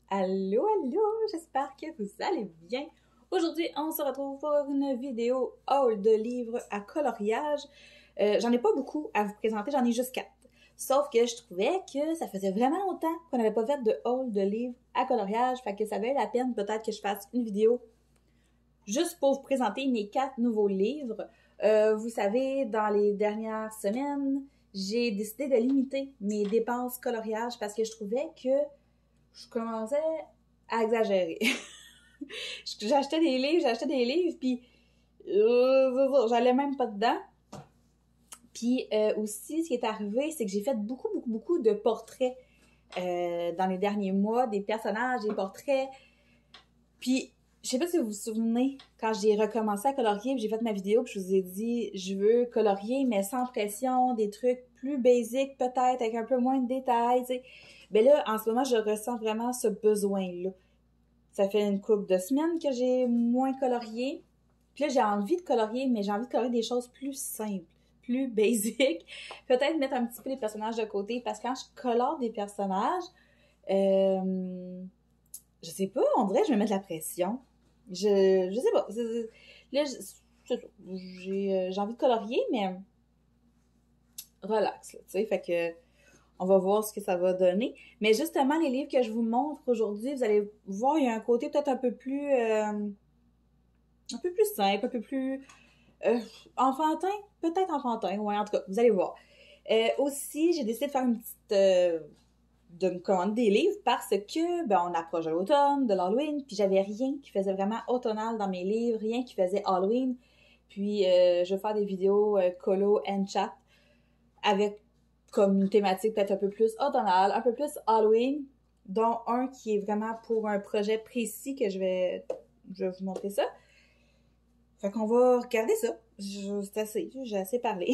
Allô, allô, j'espère que vous allez bien. Aujourd'hui, on se retrouve pour une vidéo haul de livres à coloriage. J'en ai pas beaucoup à vous présenter, j'en ai juste 4. Sauf que je trouvais que ça faisait vraiment longtemps qu'on n'avait pas fait de haul de livres à coloriage, fait que ça valait la peine peut-être que je fasse une vidéo juste pour vous présenter mes 4 nouveaux livres. Vous savez, dans les dernières semaines, j'ai décidé de limiter mes dépenses coloriage parce que je trouvais que je commençais à exagérer. J'achetais des livres, puis j'allais même pas dedans. Puis aussi, ce qui est arrivé, c'est que j'ai fait beaucoup de portraits dans les derniers mois, des personnages, des portraits. Puis, je sais pas si vous vous souvenez, quand j'ai recommencé à colorier, puis j'ai fait ma vidéo, puis je vous ai dit, je veux colorier, mais sans pression, des trucs plus basiques peut-être, avec un peu moins de détails, tu sais. Ben là, en ce moment, je ressens vraiment ce besoin-là. Ça fait une couple de semaines que j'ai moins colorié. Puis là, j'ai envie de colorier, mais j'ai envie de colorier des choses plus simples, plus basiques. Peut-être mettre un petit peu les personnages de côté, parce que quand je colore des personnages, je sais pas, on dirait que je me mets de la pression. Je sais pas. Là, j'ai envie de colorier, mais relax, là, tu sais, fait que on va voir ce que ça va donner. Mais justement, les livres que je vous montre aujourd'hui, vous allez voir, il y a un côté peut-être un peu plus simple, un peu plus enfantin, peut-être enfantin, ouais, en tout cas, vous allez voir. Aussi, j'ai décidé de faire une petite de me commander des livres parce que ben on approche de l'automne, de l'Halloween, puis j'avais rien qui faisait vraiment automnal dans mes livres, rien qui faisait Halloween. Puis je vais faire des vidéos colo and chat avec comme une thématique peut-être un peu plus automnale, un peu plus Halloween, dont un qui est vraiment pour un projet précis que je vais vous montrer ça. Fait qu'on va regarder ça. C'est assez, j'ai assez parlé.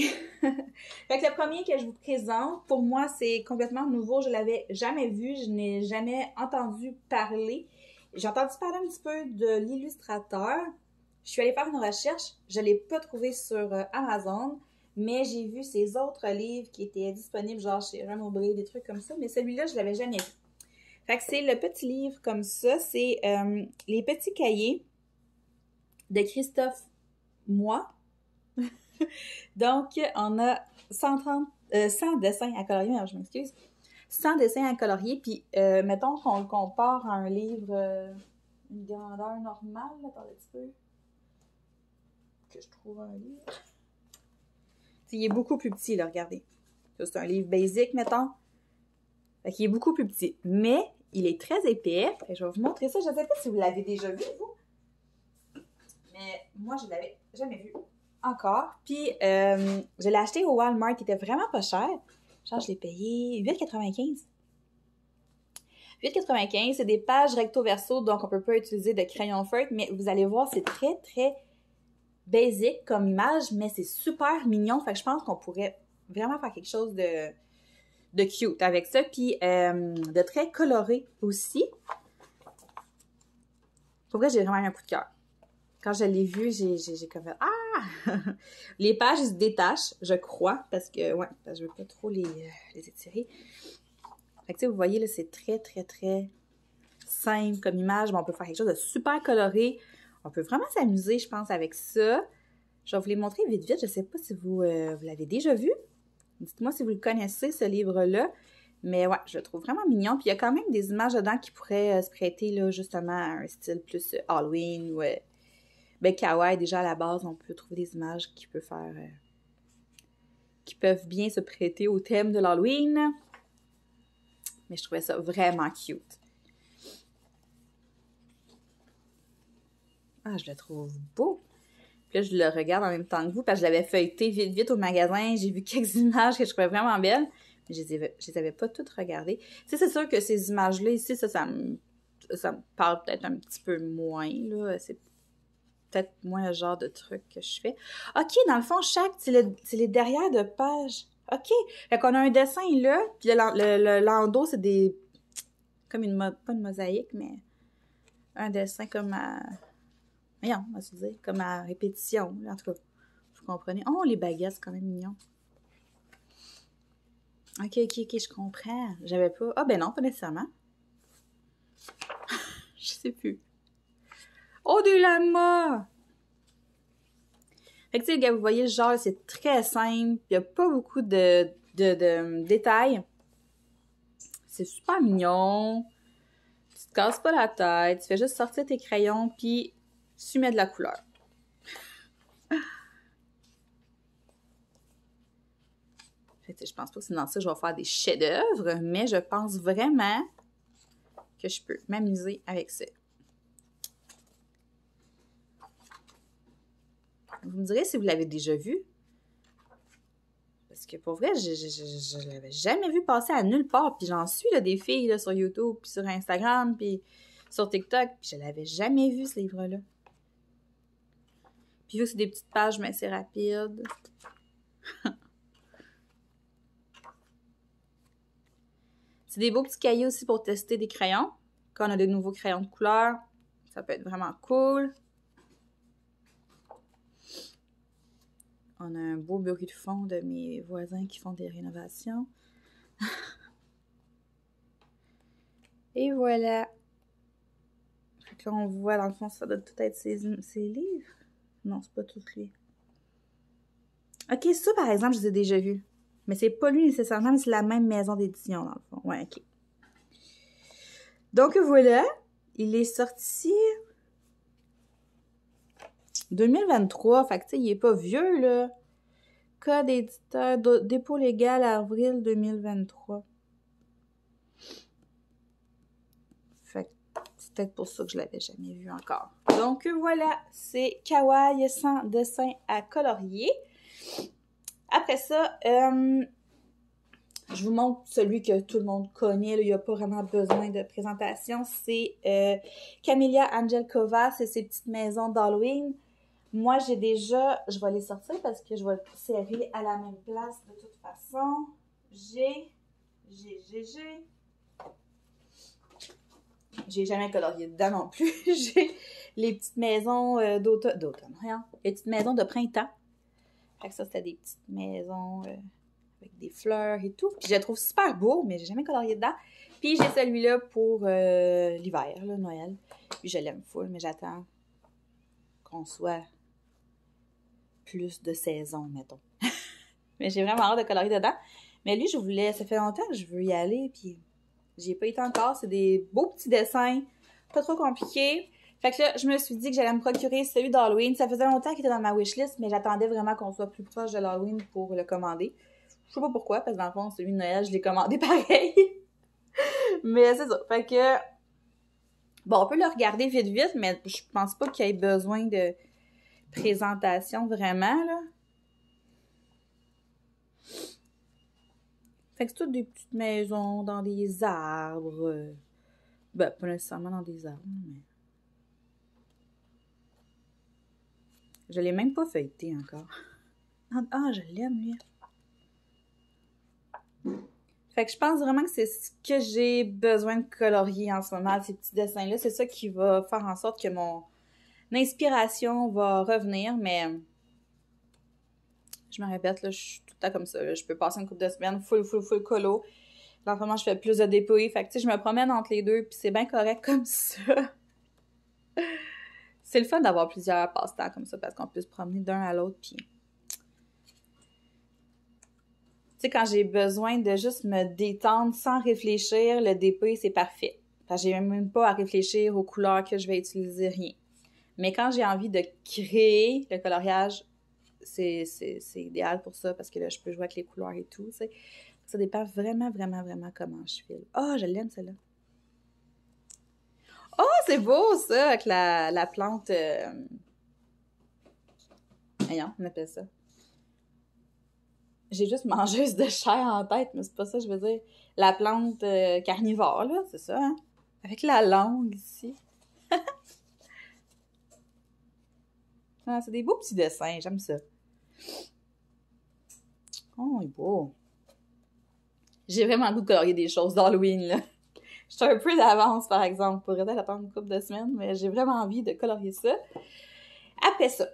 Fait que le premier que je vous présente, pour moi, c'est complètement nouveau. Je l'avais jamais vu, je n'ai jamais entendu parler. J'ai entendu parler un petit peu de l'illustrateur. Je suis allée faire une recherche. Je ne l'ai pas trouvé sur Amazon, mais j'ai vu ses autres livres qui étaient disponibles, genre chez Renaud-Bré, des trucs comme ça. Mais celui-là, je l'avais jamais vu. Fait que c'est le petit livre comme ça. C'est Les petits cahiers de Christophe Moi. Donc, on a 100 dessins à colorier, alors je m'excuse. 100 dessins à colorier, puis mettons qu'on le compare à un livre, une grandeur normale, là, attendez un petit peu, que je trouve un livre. T'sais, il est beaucoup plus petit, là, regardez. C'est un livre basic, mettons. Fait qu'il est beaucoup plus petit, mais il est très épais. Et je vais vous montrer ça. Je ne sais pas si vous l'avez déjà vu, vous. Mais moi, je ne l'avais jamais vu encore. Puis, je l'ai acheté au Walmart, qui était vraiment pas cher. Genre, je l'ai payé 8,95. 8,95, c'est des pages recto-verso, donc on peut pas utiliser de crayon feutre, mais vous allez voir, c'est très basic comme image, mais c'est super mignon. Fait que je pense qu'on pourrait vraiment faire quelque chose de cute avec ça, puis de très coloré aussi. Pour vrai, j'ai vraiment un coup de cœur. Quand je l'ai vu, j'ai comme fait « Ah! » Les pages, ils se détachent, je crois, parce que, ouais, parce que je veux pas trop les étirer. Fait que, tu sais, vous voyez, là, c'est très simple comme image, mais on peut faire quelque chose de super coloré. On peut vraiment s'amuser, je pense, avec ça. Je vais vous les montrer vite. Je sais pas si vous l'avez déjà vu. Dites-moi si vous le connaissez, ce livre-là. Mais ouais, je le trouve vraiment mignon. Puis il y a quand même des images dedans qui pourraient se prêter, là, justement, à un style plus Halloween ou ben, kawaii. Déjà, à la base, on peut trouver des images qui peuvent faire... qui peuvent bien se prêter au thème de l'Halloween. Mais je trouvais ça vraiment cute. Ah, je le trouve beau. Puis là, je le regarde en même temps que vous, parce que je l'avais feuilleté vite au magasin. J'ai vu quelques images que je trouvais vraiment belles, mais je les avais pas toutes regardées. Tu sais, c'est sûr que ces images-là, ici, ça me parle peut-être un petit peu moins, là. C'est peut-être moins le genre de truc que je fais. OK, dans le fond, c'est les derrière de pages. OK. Fait qu'on a un dessin là, puis le landau, c'est des... comme pas une mosaïque, mais un dessin comme à... Voyons, on va se dire, comme à répétition. En tout cas, vous comprenez. Oh, les baguettes, c'est quand même mignon. OK, je comprends. J'avais pas... Ah, ben non, pas nécessairement. Je sais plus. Oh, des lamas! Fait que, tu sais, vous voyez, le genre, c'est très simple. Il n'y a pas beaucoup de détails. C'est super mignon. Tu te casses pas la tête. Tu fais juste sortir tes crayons, puis tu mets de la couleur. Fait que, je pense pas que c'est dans ça que je vais faire des chefs-d'œuvre, mais je pense vraiment que je peux m'amuser avec ça. Vous me direz si vous l'avez déjà vu. Parce que pour vrai, je l'avais jamais vu passer à nulle part. Puis j'en suis là, des filles là, sur YouTube, puis sur Instagram, puis sur TikTok. Puis je l'avais jamais vu, ce livre-là. Puis vu que c'est des petites pages, mais c'est rapide. C'est des beaux petits cahiers aussi pour tester des crayons. Quand on a des nouveaux crayons de couleur, ça peut être vraiment cool. On a un beau bruit de fond de mes voisins qui font des rénovations. Et voilà. Fait que là, on voit, dans le fond, ça doit tout être ses livres. Non, c'est pas tout lui. Ok, ça, par exemple, je les ai déjà vus. Mais c'est pas lui nécessairement, mais c'est la même maison d'édition, dans le fond. Ouais, ok. Donc, voilà. Il est sorti 2023. Fait que, tu sais, il est pas vieux, là. Code éditeur, dépôt légal avril 2023. Fait que c'est peut-être pour ça que je l'avais jamais vu encore. Donc, voilà. C'est Kawaii sans dessin à colorier. Après ça, je vous montre celui que tout le monde connaît. Là, il n'y a pas vraiment besoin de présentation. C'est Camellia Angelkova. C'est ses petites maisons d'Halloween. Moi, j'ai déjà... Je vais les sortir parce que je vais le serrer à la même place de toute façon. J'ai jamais colorié dedans non plus. J'ai les petites maisons d'automne, rien. Les petites maisons de printemps. Fait que ça, c'était des petites maisons avec des fleurs et tout. Puis je les trouve super beau, mais j'ai jamais colorié dedans. Puis j'ai celui-là pour l'hiver, là, Noël. Puis je l'aime full, mais j'attends qu'on soit plus de saison, mettons. Mais j'ai vraiment hâte de colorier dedans. Mais lui, je voulais... Ça fait longtemps que je veux y aller, puis j'y ai pas été encore. C'est des beaux petits dessins, pas trop compliqués. Fait que là, je me suis dit que j'allais me procurer celui d'Halloween. Ça faisait longtemps qu'il était dans ma wishlist, mais j'attendais vraiment qu'on soit plus proche de l'Halloween pour le commander. Je sais pas pourquoi, parce que dans le fond, celui de Noël, je l'ai commandé pareil. Mais c'est ça. Fait que... Bon, on peut le regarder vite, mais je pense pas qu'il y ait besoin de présentation vraiment, là. Fait que c'est toutes des petites maisons dans des arbres. Ben, pas nécessairement dans des arbres, mais... Je l'ai même pas feuilleté encore. Ah, je l'aime, lui. Fait que je pense vraiment que c'est ce que j'ai besoin de colorier en ce moment, ces petits dessins-là. C'est ça qui va faire en sorte que mon inspiration va revenir, mais je me répète, là, je suis tout le temps comme ça. Là. Je peux passer une couple de semaines full colo. Là, en ce moment, je fais plus de dépouilles. Fait que, tu sais, je me promène entre les deux, puis c'est bien correct comme ça. C'est le fun d'avoir plusieurs passe-temps comme ça, parce qu'on peut se promener d'un à l'autre, puis... Tu sais, quand j'ai besoin de juste me détendre sans réfléchir, le dépouille, c'est parfait. Parce que j'ai même pas à réfléchir aux couleurs que je vais utiliser, rien. Mais quand j'ai envie de créer le coloriage, c'est idéal pour ça, parce que là, je peux jouer avec les couleurs et tout, tu sais. Ça dépend vraiment comment je file. Oh, je l'aime, celle-là. Oh, c'est beau, ça, avec la plante... Voyons, on appelle ça. J'ai juste mangeuse de chair en tête, mais c'est pas ça que je veux dire. La plante carnivore, là, c'est ça, hein? Avec la langue, ici. Ah, c'est des beaux petits dessins, j'aime ça. Oh, il est beau. J'ai vraiment le goût de colorier des choses d'Halloween, là. Je suis un peu d'avance, par exemple. Pour peut-être attendre une couple de semaines, mais j'ai vraiment envie de colorier ça. Après ça,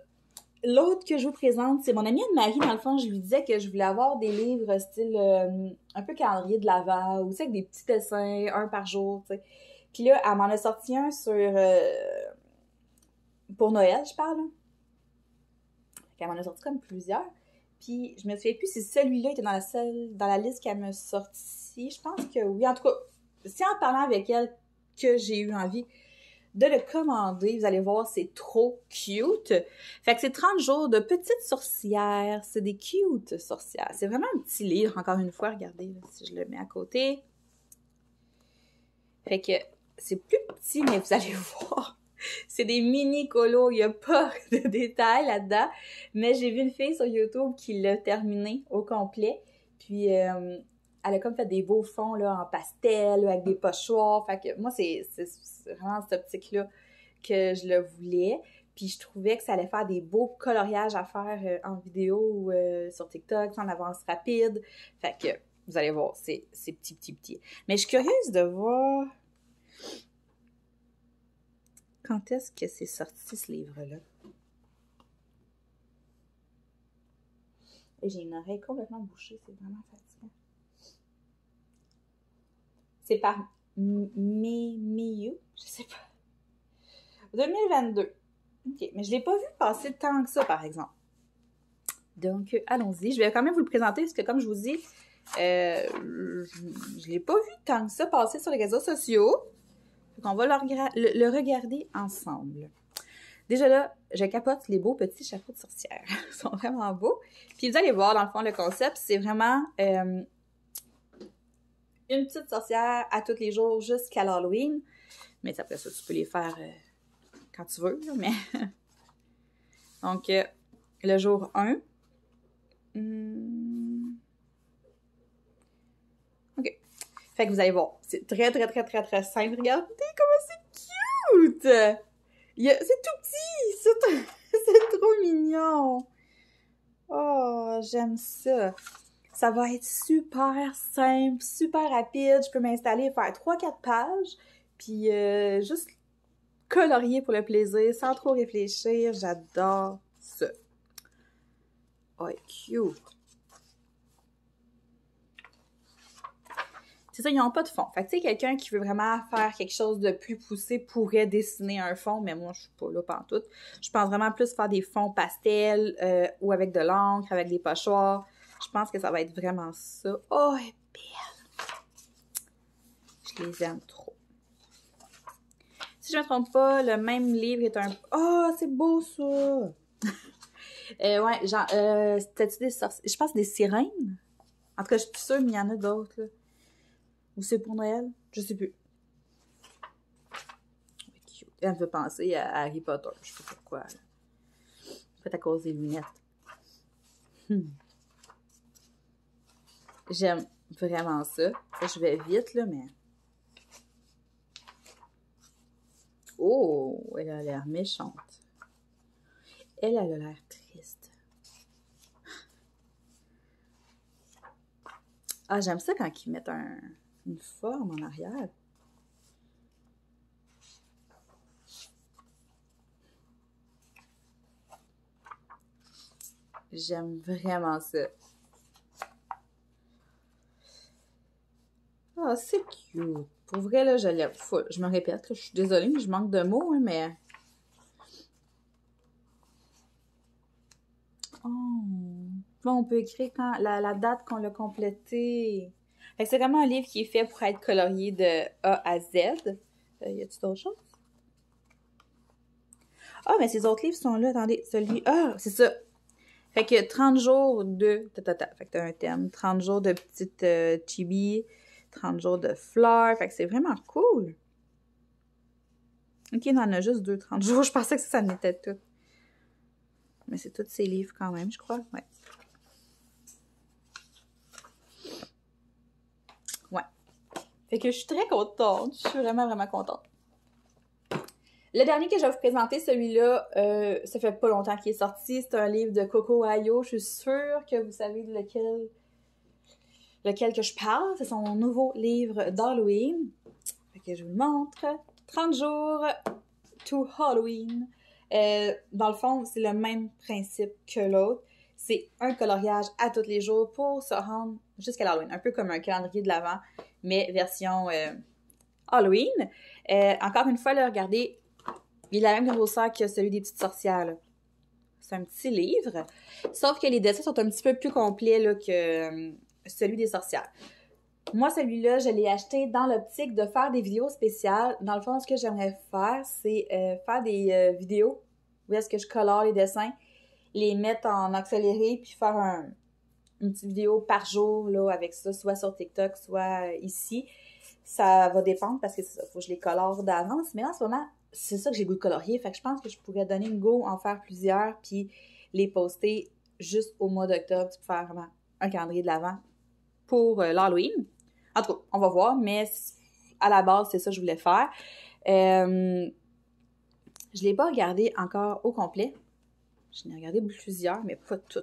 l'autre que je vous présente, c'est mon amie Anne-Marie. Dans le fond, je lui disais que je voulais avoir des livres style un peu calendrier de l'Avent, ou tu sais, avec des petits dessins, un par jour, tu sais. Puis là, elle m'en a sorti un sur... pour Noël, je parle. Elle m'en a sorti comme plusieurs. Puis je me souviens plus si celui-là était dans la liste qu'elle m'a sorti. Je pense que oui. En tout cas, c'est en parlant avec elle que j'ai eu envie de le commander. Vous allez voir, c'est trop cute. Fait que c'est 30 jours de petites sorcières. C'est des cute sorcières. C'est vraiment un petit livre, encore une fois. Regardez, là, si je le mets à côté. Fait que c'est plus petit, mais vous allez voir. C'est des mini colos, il n'y a pas de détails là-dedans. Mais j'ai vu une fille sur YouTube qui l'a terminé au complet. Puis, elle a comme fait des beaux fonds là, en pastel, avec des pochoirs. Fait que moi, c'est vraiment cette optique-là que je le voulais. Puis, je trouvais que ça allait faire des beaux coloriages à faire en vidéo ou sur TikTok, en avance rapide. Fait que, vous allez voir, c'est petit. Mais je suis curieuse de voir... Quand est-ce que c'est sorti, ce livre-là? Et j'ai une oreille complètement bouchée, c'est vraiment fatigant. C'est par Miyu, je sais pas. 2022. OK, mais je l'ai pas vu passer tant que ça, par exemple. Donc, allons-y. Je vais quand même vous le présenter, parce que comme je vous dis, je l'ai pas vu tant que ça passer sur les réseaux sociaux. Donc, on va le regarder ensemble. Déjà là, je capote les beaux petits chapeaux de sorcière. Ils sont vraiment beaux. Puis vous allez voir, dans le fond, le concept, c'est vraiment une petite sorcière à tous les jours jusqu'à l'Halloween. Mais après ça, tu peux les faire quand tu veux. Là, mais donc, le jour 1. OK. Fait que vous allez voir, c'est très simple. Regardez comment c'est cute! C'est tout petit! C'est trop mignon! Oh, j'aime ça! Ça va être super simple, super rapide. Je peux m'installer, faire 3-4 pages, puis juste colorier pour le plaisir, sans trop réfléchir. J'adore ça! Oh, cute! C'est ça, ils n'ont pas de fond. Fait que, tu sais, quelqu'un qui veut vraiment faire quelque chose de plus poussé pourrait dessiner un fond, mais moi, je suis pas là pantoute. Je pense vraiment plus faire des fonds pastels ou avec de l'encre, avec des pochoirs. Je pense que ça va être vraiment ça. Oh, elle est belle! Je les aime trop. Si je ne me trompe pas, le même livre est un... Oh, c'est beau, ça! Ouais, genre, c'était-tu des sorcières? Je pense des sirènes. En tout cas, je suis sûre, mais il y en a d'autres, là. Ou c'est pour Noël? Je sais plus. Elle me fait penser à Harry Potter. Je sais pas pourquoi. Peut-être à cause des lunettes. J'aime vraiment ça. Je vais vite, là, mais... Oh! Elle a l'air méchante. Elle a l'air triste. Ah, j'aime ça quand ils mettent une forme en arrière. J'aime vraiment ça. Ah, c'est cute. Pour vrai, là, je l'aime full. Je me répète, là, je suis désolée, mais je manque de mots, hein, mais... Oh! Là, on peut écrire quand la date qu'on l'a complété. Fait que c'est vraiment un livre qui est fait pour être colorié de A à Z. Y a-t-il d'autres choses? Ah, mais ces autres livres sont là. Attendez, celui... Ah, c'est ça. Fait que 30 jours de... Fait que t'as un thème. 30 jours de petites chibi. 30 jours de fleurs. Fait que c'est vraiment cool. OK, il en a juste 2, 30 jours. Je pensais que ça en était tout. Mais c'est tous ces livres quand même, je crois. Ouais. Ouais. Fait que je suis très contente. Je suis vraiment contente. Le dernier que je vais vous présenter, celui-là, ça fait pas longtemps qu'il est sorti. C'est un livre de Coco Ayo. Je suis sûre que vous savez de lequel que je parle. C'est son nouveau livre d'Halloween. Fait que je vous le montre. 30 jours to Halloween. Dans le fond, c'est le même principe que l'autre. C'est un coloriage à tous les jours pour se rendre jusqu'à l'Halloween. Un peu comme un calendrier de l'Avent, mais version Halloween. Encore une fois, là, regardez, il a la même grosseur que celui des petites sorcières, là. C'est un petit livre, sauf que les dessins sont un petit peu plus complets là, que celui des sorcières. Moi, celui-là, je l'ai acheté dans l'optique de faire des vidéos spéciales. Dans le fond, ce que j'aimerais faire, c'est faire des vidéos où est-ce que je colore les dessins, les mettre en accéléré, puis faire une petite vidéo par jour là, avec ça, soit sur TikTok, soit ici. Ça va dépendre parce que ça, faut que je les colore d'avance. Mais là, en ce moment, c'est ça que j'ai le goût de colorier. Fait que je pense que je pourrais donner une go, en faire plusieurs, puis les poster juste au mois d'octobre pour faire vraiment un calendrier de l'Avent pour l'Halloween. En tout cas, on va voir, mais à la base, c'est ça que je voulais faire. Je l'ai pas regardé encore au complet. Je l'ai regardé plusieurs, mais pas tout.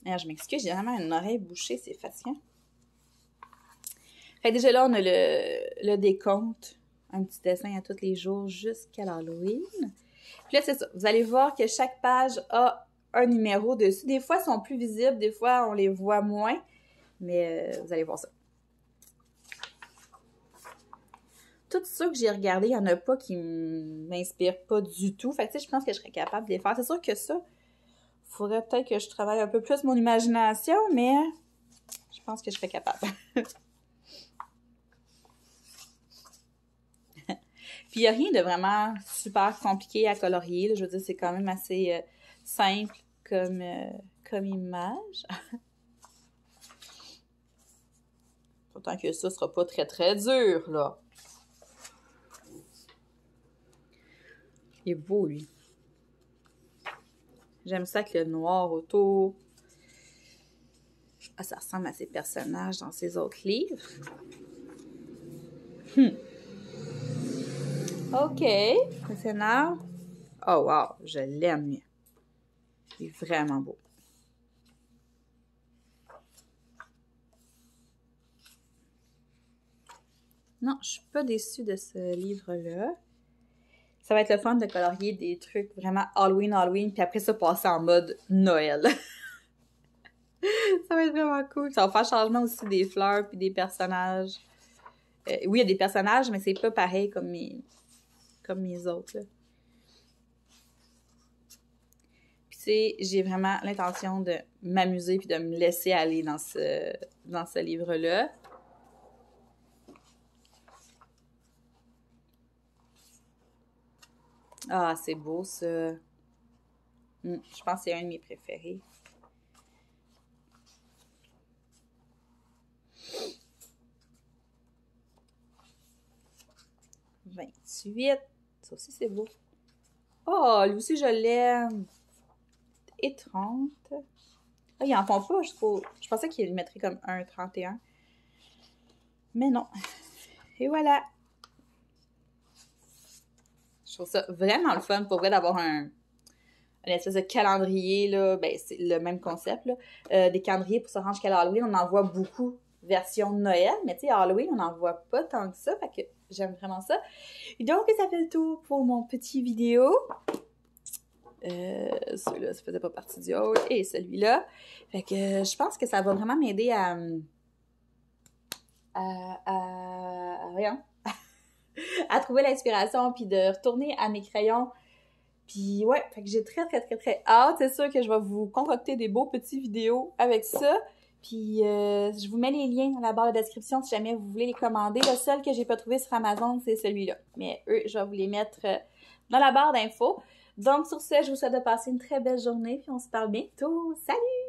Alors, je m'excuse, j'ai vraiment une oreille bouchée, c'est fatigant. Fait que déjà là, on a le décompte, un petit dessin à tous les jours jusqu'à l'Halloween. Puis là, c'est ça. Vous allez voir que chaque page a un numéro dessus. Des fois, ils sont plus visibles, des fois, on les voit moins. Mais vous allez voir ça. Tout ça que j'ai regardé, il n'y en a pas qui m'inspirent pas du tout. Fait que tu sais, je pense que je serais capable de les faire. C'est sûr que ça, il faudrait peut-être que je travaille un peu plus mon imagination, mais je pense que je serais capable. Puis il n'y a rien de vraiment super compliqué à colorier. Là. Je veux dire, c'est quand même assez simple comme image. Pourtant que ça ne sera pas très très dur, là. Il est beau, lui. J'aime ça avec le noir autour. Ah, ça ressemble à ses personnages dans ses autres livres. OK. Le scénar. Oh, wow. Je l'aime. Il est vraiment beau. Non, je suis pas déçue de ce livre-là. Ça va être le fun de colorier des trucs vraiment Halloween, puis après ça, passer en mode Noël. Ça va être vraiment cool. Ça va faire changement aussi des fleurs puis des personnages. Oui, il y a des personnages, mais c'est pas pareil comme mes autres, là. Puis tu sais, j'ai vraiment l'intention de m'amuser puis de me laisser aller dans ce livre-là. Ah, c'est beau, ça. Je pense que c'est un de mes préférés. « 28. » Ça aussi, c'est beau. Oh, lui aussi, je l'aime. Et 30. Ah, ils en font pas, je trouve. Je pensais qu'ils le mettraient comme 1,31. Mais non. Et voilà. Je trouve ça vraiment le fun pour vrai d'avoir un espèce de calendrier, là. Ben, c'est le même concept, là. Des calendriers pour se rendre jusqu'à Halloween. On en voit beaucoup version Noël, mais tu sais, Halloween, on n'en voit pas tant que ça. Fait que j'aime vraiment ça. Et donc, ça fait le tour pour mon petit vidéo. Celui-là, ça faisait pas partie du haul. Et celui-là. Fait que je pense que ça va vraiment m'aider à à trouver l'inspiration, puis de retourner à mes crayons. Puis ouais, fait que j'ai très hâte. C'est sûr que je vais vous concocter des beaux petits vidéos avec ça. Puis je vous mets les liens dans la barre de description si jamais vous voulez les commander. Le seul que j'ai pas trouvé sur Amazon, c'est celui-là. Mais eux, je vais vous les mettre dans la barre d'infos. Donc sur ce, je vous souhaite de passer une très belle journée, puis on se parle bientôt. Salut!